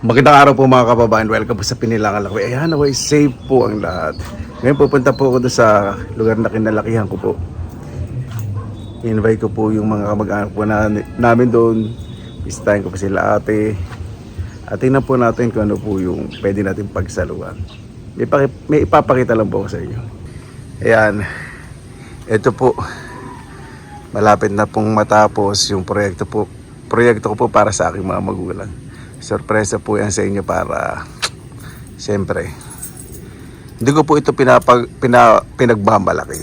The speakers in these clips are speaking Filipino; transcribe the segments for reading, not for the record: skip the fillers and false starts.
Magandang araw po mga kababayan. Welcome po sa Pinilangan Lakbay. Ayan, away safe po ang lahat. Ngayon pupunta po ako doon sa lugar na kinalakihan ko po. I-invite ko po yung mga kamag-anak po namin doon. Bisitahin ko po sila ate. At tingnan po natin kung ano po yung pwede natin pagsaluhan. May ipapakita lang po ako sa inyo. Ayan. Ito po. Malapit na pong matapos yung proyekto ko po para sa aking mga magulang. Sorpresa po yan sa inyo para siyempre hindi ko po ito pinagmamalaki.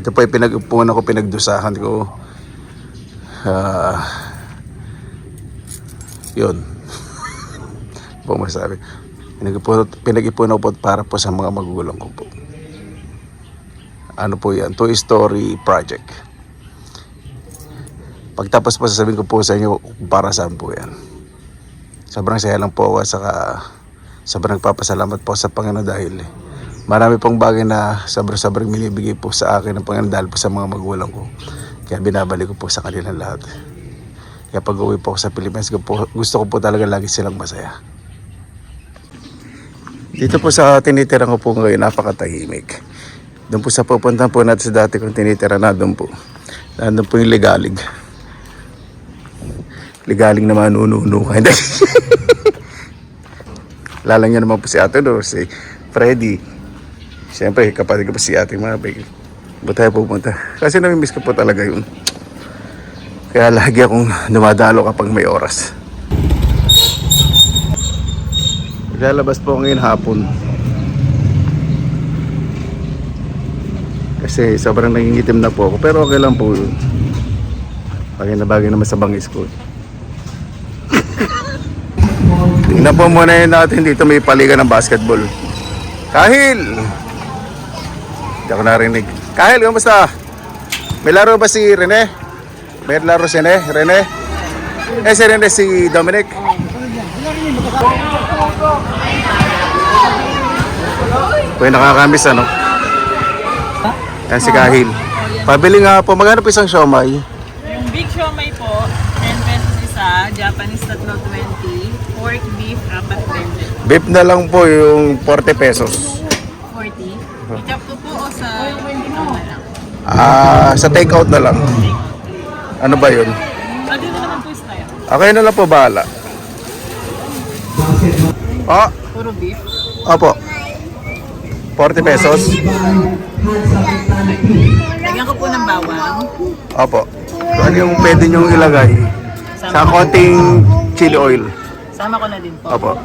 Ito po ay pinag-ipunan ko, pinagdusahan ko. Yun po masabi. Pinag-ipunan ko po para po sa mga magulang ko po. Ano po yan? Two-story project. Pagtapos po sasabihin ko po sa inyo para saan po yan. Sobrang saya lang po ako, saka sobrang nagpapasalamat po sa Panginoon dahil marami pong bagay na sobrang binibigay po sa akin ng Panginoon dahil po sa mga magulang ko. Kaya binabalik ko po sa kanilang lahat. Kaya pag uwi po ako sa Pilipinas, gusto ko po talaga lagi silang masaya. Dito po sa tinitira ko po ngayon, napakatahimik. Doon po sa pupuntahan po natin sa dati kong tinitira na doon po. Nandun po yung Ligalig. Ligaling naman nuno ka. Lalang niya naman po si Ate Dor, si Freddy. Siyempre, kapatid ko po si Ate Mabig. Ba't tayo pupunta? Kasi namimiss ko po talaga yun. Kaya lagi akong dumadalo kapag may oras. Lalabas po ngayon hapon. Kasi sobrang nangingitim na po ako. Pero okay lang po yun. Bagay naman sa bangis ko. Tingnan po muna yun natin dito, may paligan ng basketball. Kahil! Hindi ako narinig. Kahil, kamusta? May laro ba si Rene? May laro si Rene? Si Rene, si Dominic? Kung nakakamiss ano? Yan si Kahil. Pabili nga po, magkano po isang siomay? Yung big siomay po, 10 pesos isa, Japanese tatlo 20, pork beef, 4 20. Beef na lang po yung 40 pesos. 40. I-chop ko po o sa na lang. Sa take out na lang. Ano ba yun? Pwede na naman po tayo. Okay na lang po, bahala. Puro beef. Opo. 40 pesos. Lagyan ko po ng bawang. Opo. Kung ano yung pwede nyong ilagay sa konting chili oil. Sama ko na din po. Opo.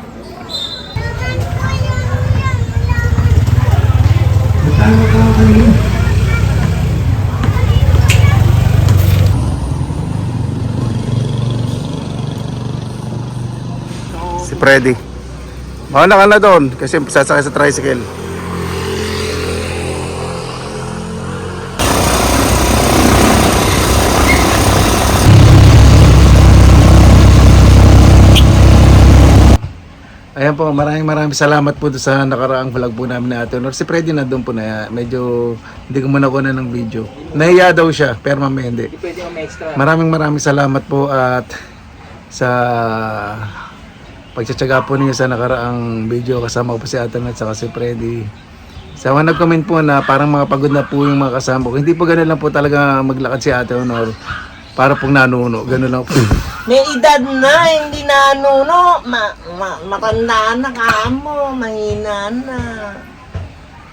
Si Freddy. Mauna ka na doon kasi sasakay sa tricycle. Ayan po, maraming salamat po sa nakaraang vlog po namin na Ate Honor. Si Freddy na doon po na medyo hindi ko muna kunan ng video. Nahiya daw siya, pero mamaya hindi. Maraming salamat po at sa pagtsatsaga po ninyo sa nakaraang video kasama ko po si Ate Honor at saka si Freddy. Sa mga nag-comment po na parang mga pagod na po yung mga kasama ko. Hindi po ganun lang po talaga maglakad si Ate Honor. Para pong nanuno, gano'n lang po. May edad na, hindi nanuno. Matanda na kamo, mahina na.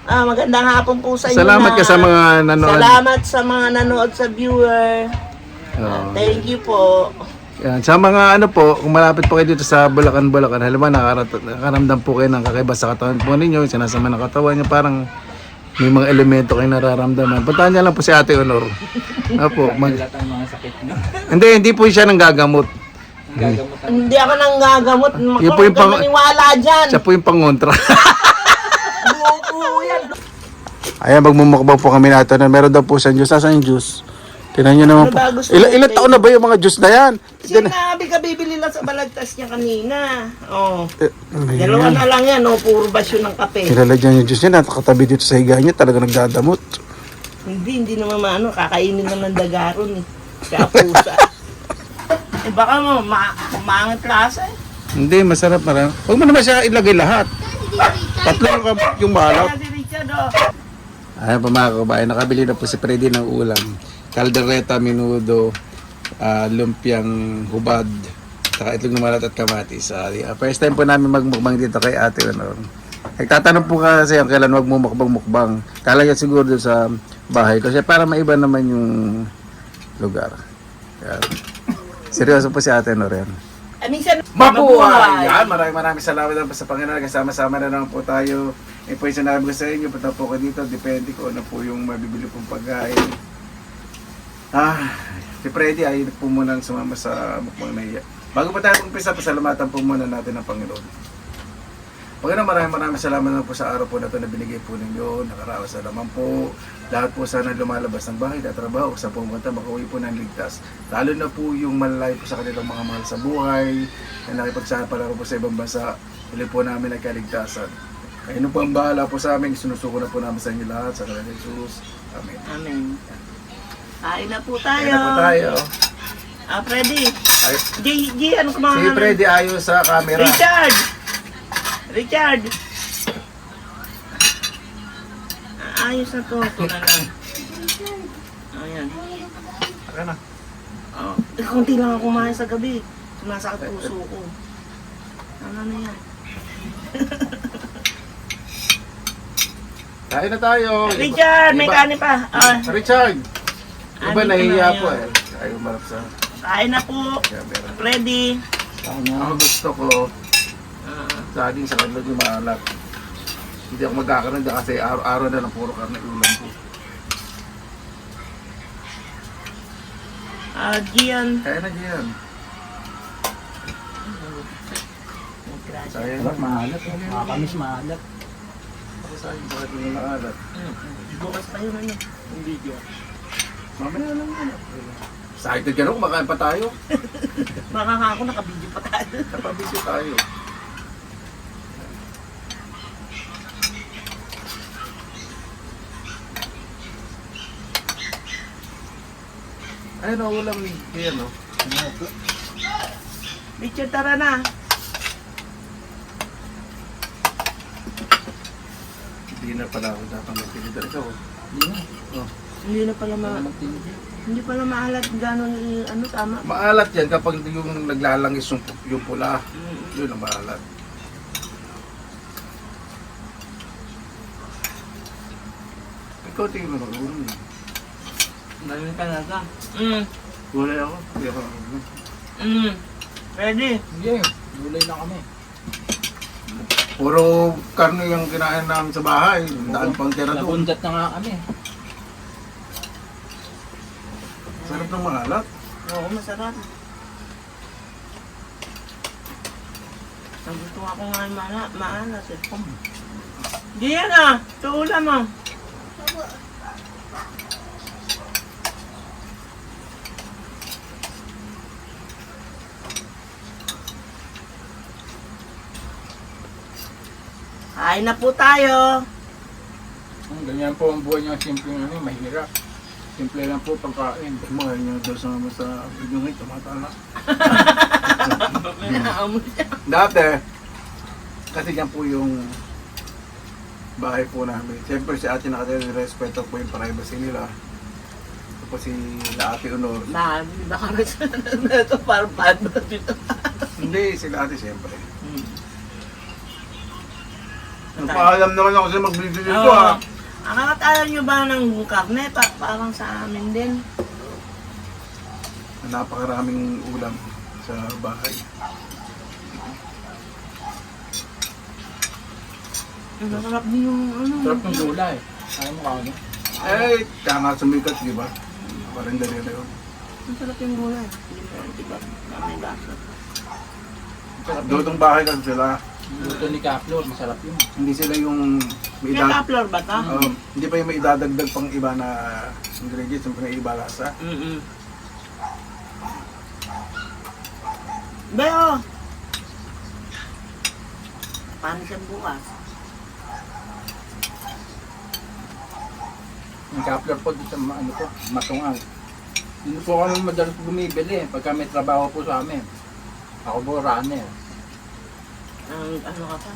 Magandang hapon po sa inyo. Salamat ka sa mga nanood. Salamat sa mga nanood sa viewer. Thank you po. Yan. Sa mga ano po, kung malapit po kayo dito sa Bulacan, halimbawa nakaramdam po kayo ng kakaiba sa katawan po ninyo, sinasama ng katawan niyo, parang may mga elemento kayo nararamdaman. Puntahan niya lang po si Ate Honor. Opo. Hindi po siya nang gagamot. Hindi ako nang gagamot. Yun po yung maniwala dyan. Siya po yung pangontra. Buko yan. Ayan, magmumukbang po kami natin. Meron daw po siyang juice. Saan yung juice? Tinan nyo naman po. Ilan taon na ba yung mga juice na yan? Sinabi ka, bibili lang sa balagtas niya kanina. Dalawa na lang yan, puro basyo ng kape. Nilalagyan yung juice niya, nakatabi dito sa higa niya, talaga nagdadamot. Hindi naman kakainin lang ng dagaron eh. Kaya pusa. Baka mo, kumangit lasa eh. Hindi, masarap marami. Huwag mo naman siya ilagay lahat. Tatlo yung maalat. Kaya si Richard, oh. Ayan po mga kababayan, nakabili na po si Freddy ng ulam. Caldereta, menudo, lumpiang hubad, saka itlog na malat at kamatis. First time po namin magmukbang dito kay Ate Honor. Nagtatanong po kasi yung kailan wag mo mukbang. Kala niya siguro doon sa bahay kasi para maiba naman yung lugar. Kaya, seryoso po si Ate Honor yan. Minsan, Mabuhay! Yan, maraming salamat na po sa Panginoon. Kasama-sama na naman po tayo. Eh po yung sinabi ko sa inyo, punta po ko dito. Depende ko ano po yung mabibili pong pagkain. Si Freddy ay po muna sumama sa mukbang na iya. Bago pa tayo umpisa, pasalamatan po muna natin ang Panginoon. Panginoon, maraming salamat na po sa araw po na ito na binigay po ninyo. Nakaraos na naman po. Lahat po sana lumalabas ng bahay, tatrabaho, sa pumunta, makauwi po ng ligtas. Lalo na po yung malalayo po sa kanilang mga mahal sa buhay, na nakipagsapalaro po sa ibang bansa, huli po namin ang kaligtasan. Kayo po ang bahala po sa amin, sinusuko na po namin sa inyo lahat, sa Kanya Jesus. Amen. Amen. Kain na po tayo. Kaya na po tayo. Freddy. Ay, G, ano kumain? si Freddy ayos sa camera. Richard! Ayos na to. Ito na lang. Ayan. Saka na. Oh, konti lang ako kumain sa gabi. Sumasakit puso ko. Ano na yan? Kain na tayo. Richard, may Iba- kanin pa. Richard! Iba Andito nahihiya na po yun. Ayaw marap sa Kain na po. camera. Ready? Ako gusto ko saging sa kanila yung maalat. Hindi ako magkakaroon dyan kasi araw-araw na lang puro karne ulam po. Gian. Kaya na dyan. Sayang lang. Maalat, makakamis maalat. Ako sayang bakit yung maalat. Bukas pa yun ano. Yung video. Mamaya lang yun. Excited ka na, kumakain pa tayo. Baka nga ako nakabidyo pa tayo. Napabisyo tayo. Ayun o, ulam kaya no. Richard, tara na. Hindi na pala ako dapat magpilita ikaw. Hindi na pala hindi pala maalat gano'n ano tama. Maalat yan kapag yung naglalangis yung pula. Yun ang maalat. Ikaw tingin mo mag-ulam eh. Dami talaga. Wala ako. Hindi ako. Ready? Hindi, gulay na kami. Puro karne yung kinain namin sa bahay. Daan pang tira doon. Nabundat na nga kami. Sarap ng maalat. Oo, masarap. Ang gusto nga ko nga yung maalat eh. Diyan ah, ito ulam ah. Kain na po tayo. Ganyan po ang buhay niya, simple ano, mahirap. Simple lang po pagkain. Mga nyo daw sa video ngayon, tumatala. May naamoy siya. Dati, kasi yan po yung bahay po namin. Siyempre si ate nakatira-respeto po yung privacy nila. Ito po si Ate Honor. Baka na ito parang paano dito. Hindi, sila ate siyempre. Nagpaalam naman ako sa mag-video dito ha. Nakakatalan nyo ba ng karne? Parang sa amin din. Napakaraming ulam sa bahay. Masarap din yung ano. Sarap ng gulay. Ayaw mo kami. Eh, kaya nga sumikat, di ba? Parang dali na yun. Masarap yung gulay. Diba? May gasa. Doon bahay kasi sila. Luto ni Kaplor, masarap yun. Hindi sila yung may May kaplar ba ito? hindi pa yung may idadagdag pang iba na ingredients, yung pang iba lasa. Beo! Paano siya bukas? Yung Kaplor po dito sa ano po, Matungal. Hindi po kami madalas bumibili pagka may trabaho po sa amin. Ako po runner. Ano ka pa?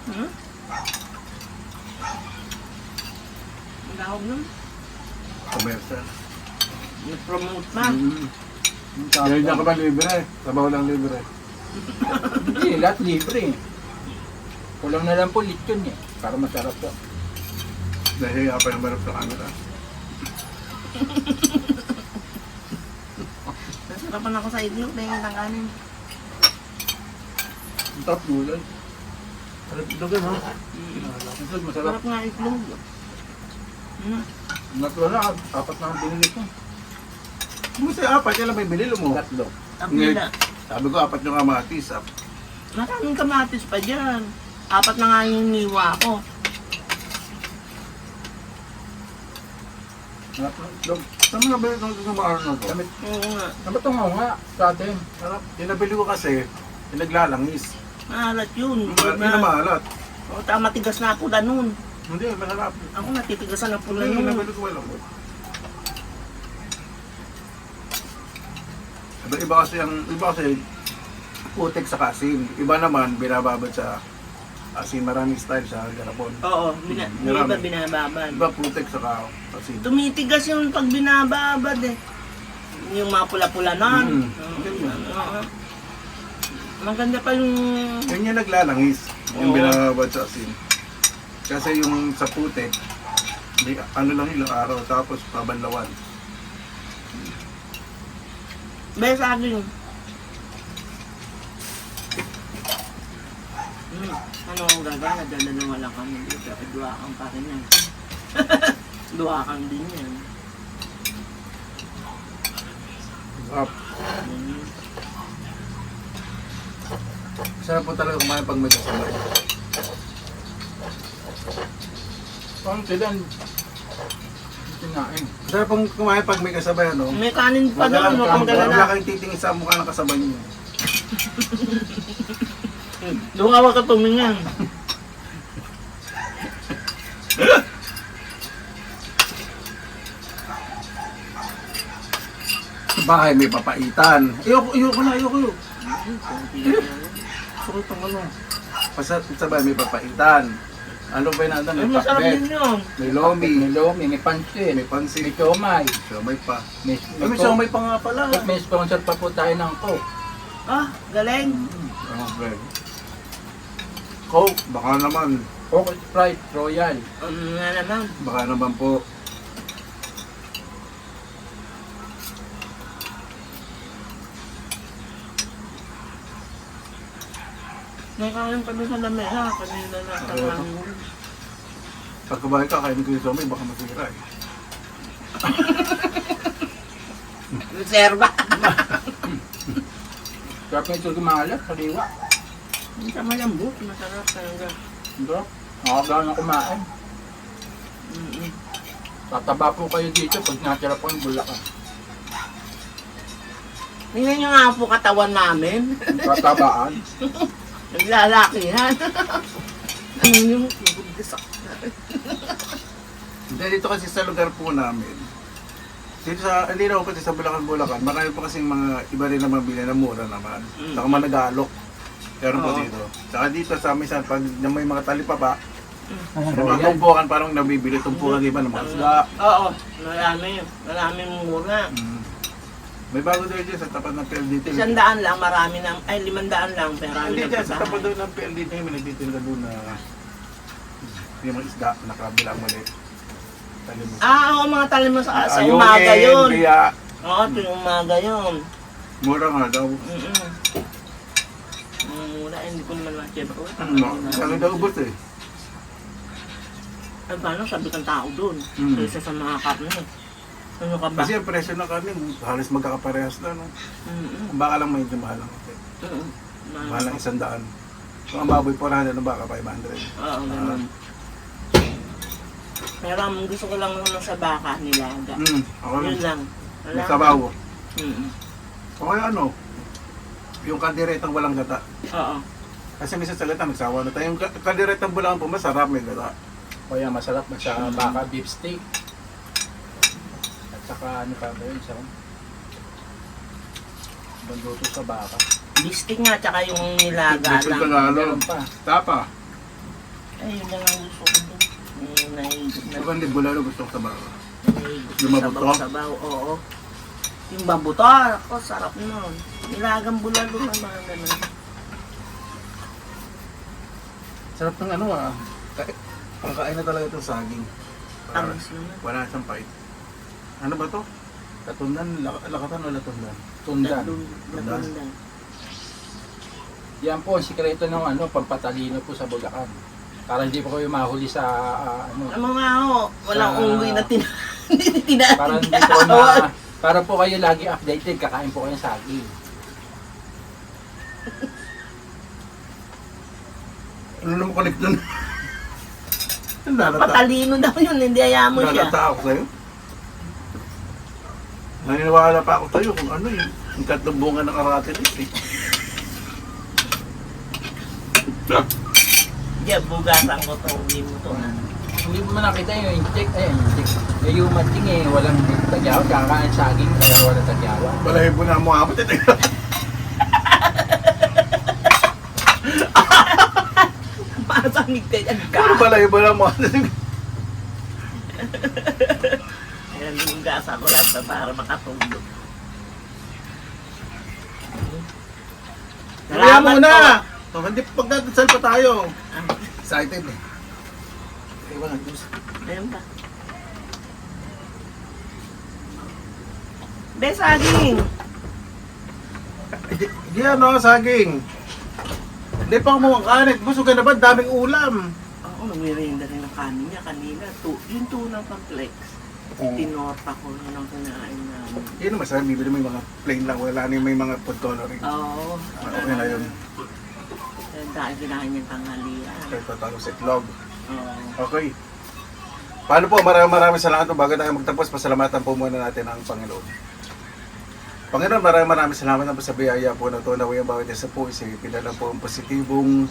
Hmm? Ang tawag nun? Commercial. Nag-promote pa. Ngayon niya ka ba libre? Sabaw lang libre. Hindi, lahat libre. Kulang na lang po lechon eh. Para masarap po. Dahil pa yung marap sa camera. Nasarapan ako sa itlog dahil ng kanin. Ang top gulay. Sarap ito ka, ha? Itlog masarap. Sarap nga itlog. Natlo na, apat na ang binili ko. Kumusta yung apat? Yan lang may binilo mo. Tatlo. Abila. Sabi ko, apat yung kamatis. Maraming kamatis pa dyan. 4 na nga yung niwa ko. Natlo itlog. Saan mo nabili itong sumaaro na to? Damit. Oo nga. Ano ito nga sa atin? Sarap. Yung nabili ko kasi, yung naglalangis. Maalat yun. Hindi na maalat. O, matigas na pula nun. Hindi, masarap. Ako natitigasan na pula Yung nun. nabili ko walang mo. Iba kasi putik sa asin. Iba naman, binababad sa asin. Maraming style sa garapon. Oo, yung iba binababad. Iba putik sa asin. Tumitigas yung pag binababad eh. Yung mga pula-pula nun. Oo. Maganda pa yung... Yun yung naglalangis. Yung Oo. binababad sa asin. Kasi yung sa putik, ano lang ilang araw, tapos pabanlawan. Baya sa akin yun. Ano ang gagana? Dalawa lang kami dito. Duwakang pa rin yan. Duwakang din yan. Sarap. Sarap po talaga kumain pag may kasabay. Parang sila, tinain. Sarap pong kumain pag may kasabay, ano? May kanin pa Wala doon, no? Kung wala galala. kayong titingin sa mukha ng kasabay niyo. Doon ka ka tumingin. Bahay may papaitan. Ayoko na. Sarap ang ano. Sa bahay may papaitan. Ano ba yung nandang? Ay, May masarap pakbet, din yun. may lomi, May lomi, may pansit, may pansit, may siomay. siomay pa. May May siomay pa nga pala. May sponsor pa po tayo ng Coke. Ah, galing. Ano ba? Coke, baka naman. Coke Sprite Royal. Nga naman. Baka naman po. May kanin pa doon sa lamesa. Kanina na tanghali mo. Pagkabahay ka, kainin ko yung siomay, baka masira eh. Reserva. Sarap na ito gumalat, saliwa. Hindi ka malambot. Masarap talaga. Ito, nakagawa na kumain. Tataba po kayo dito pag natira po yung Bulacan. Tingnan nyo nga po katawan namin. Tatabaan. Naglalakihan. Ano yung gusak natin? Hindi, dito kasi sa lugar po namin. Dito sa, hindi na kasi sa Bulacan, marami pa kasing mga iba rin na mabili na mura naman. Saka mga nag-aalok. Meron po Oo. dito. Saka dito sa amin, pag may mga talipapa, mga tumpukan, parang nabibili tumpukan iba ng mga isda. Oo. Maraming mura. May bago daw dyan sa tapat ng PLDT. 100 lang, marami na, ay 500 lang, pero marami Hindi na dyan, sa tapat pasahan. daw ng PLDT, may nagtitinda doon na yung mga isda, nakabilang muli. Talimos. Ah, oo, mga talim mo sa Ayungin, umaga yun. Kaya, Oo, tuwing umaga yun. mura nga daw. Mura, hindi ko naman ma-check ko. Kaya daw ubos eh. Ay, paano sabi kang tao doon? Kaysa sa mga karne. Ano ka ba? Kasi ang presyo ng kami, halos magkakaparehas na. No? Baka lang medyo mahal lang. Mahal lang 100. Kung ang baboy 400, ang baka 500. Oo, ganun. Pero ang gusto ko lang naman sa baka nilaga. Ako lang. Yun lang. Wala May sabaw. Mm-mm. O kaya ano, yung kandiretang walang gata. Oo. Kasi minsan sa gata, nagsawa na tayo. Yung kandiretang bulangan po, masarap may gata. Kaya masarap na sa baka beef steak. At saka ano pa ba yun sa banduto sa baka. Bistik nga, tsaka yung nilaga Biscuit lang. Tagalog. Meron pa. Tapa. Ay, yun lang ang gusto ko doon. Nahigit na. Ako hindi bulalo gusto ko sa mga. Nahigit Yung na mabuto? sabaw-sabaw, oo. Yung babuto, ako, sarap nun. Nilagang bulalo na mga ganun. Sarap ng ano ah. Pangkain na talaga itong saging. Parang Tamis naman. wala siyang pait. Ano ba to? Katundan, lakatan o latundan? Tundan. Natundan. Yan po ang sikreto ng ano, pampatalino po sa Bulacan. Para hindi po kayo mahuli sa ano. Ang mga ho, walang Sa- unggoy na Para hindi po para po kayo lagi updated, kakain po kayo ng saging. Ano naman connect dun? Nalata. Patalino daw yun, hindi ayaw mo siya. Nalata ako sa'yo. Naniniwala pa ako sa'yo kung ano yun. Yung tatlong bunga ng aratilis eh. Diyan, bugasan ko to, uwi mo to. Hindi mo nakita yung inject, yung mating walang tagyawan, kakain saging, kaya walang tagyawan. Balahin mo na mo abot ito. Masamig ka yan ka. Ano balahin mo na mo? Ayan, bugasan ko lang para makatulog. Kaya Salamat muna! po. Oh, hindi pagdadasal pa tayo. Ah, Excited eh. Iba nga, Diyos. ayun ba? Be, saging! Hindi ano, saging. Hindi pa kumuha kanin. Busog ka na ba? Daming ulam. Oo, nagmirinda rin ng kanin niya kanina. Yung tunang complex. Tinorta ko nung kinain namin. Yun naman, sabi, bibili mo yung mga plain lang. Wala na yung may mga food coloring. Oo. Okay na yun. Dahil kinain niyang tanghalian. Kahit patalo sa itlog. Oo. Okay. Paano po? Maraming salamat po. Bago tayo magtapos, pasalamatan po muna natin ang Panginoon. Panginoon, maraming salamat na po sa biyaya po na ito na yung bawat isa po. Isipin na lang po ang positibong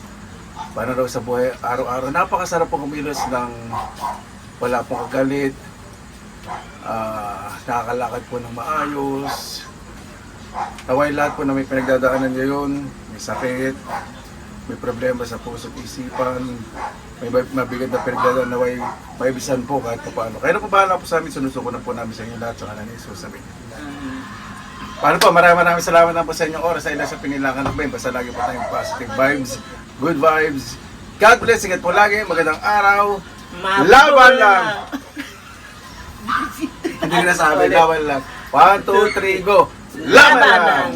pananaw sa buhay araw-araw. Napakasarap po kumilos ng wala pong kagalit. Nakakalakad po ng maayos. Naway lahat po na may pinagdadaanan ngayon. May sakit. May problema sa puso at isipan. May mabigat na pinagdadaan. Naway maibisan po kahit paano. Kaya na po bahala po sa amin. Sinusuko na po namin sa inyo lahat sa kanan ni Jesus. Amen. Paano po? Maraming salamat na po sa inyong oras. Sa ilan sa pinilangan ng bayan. Basta lagi po tayong positive vibes. Good vibes. God bless. Ingat po lagi. Magandang araw. Laban lang! Hindi na sabi, laban lang. 1, 2, 3, go! Laban lang!